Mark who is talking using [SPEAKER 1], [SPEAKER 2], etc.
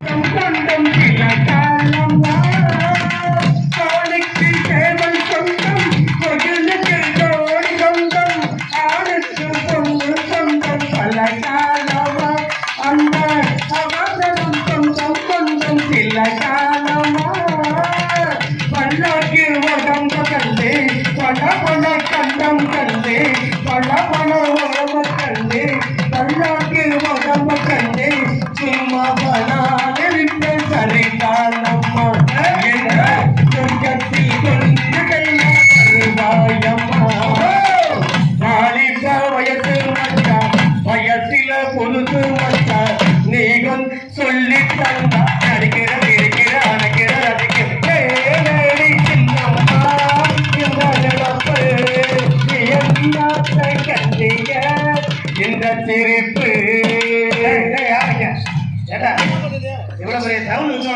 [SPEAKER 1] சொந்தம் சில காலம் காணிக்கு சேவல் சொந்தம் மகிழ்ச்சி ஜோடி சொந்தம் ஆணுக்கு பொண்ணு சொந்தம் பல காலமா அந்த அவசரம் சொந்தம் சொந்தம் சில காலமா பல்லாக்கு உடம்ப கண்டு பல பல கண்டம் கண்டு பல பல உடம்ப கண்டு பல்லாக்கு உடம்ப கண்டு சும்மா பலாதிருக்க சரிகாலம்மா என்ற சொர்க்கத்தில் கொண்டு கையா வருவாயம்மா நாளிப்ப வயசு மச்சா வயசில பொழுது மச்சா நீகம் சொல்லி தந்தா நடிக்கிற இருக்கிற அணைக்கிற அடிக்கிற சின்னம்மா கண்டிய இந்த சிரிப்பு எவ்வளவு பெரிய சவுண்ட்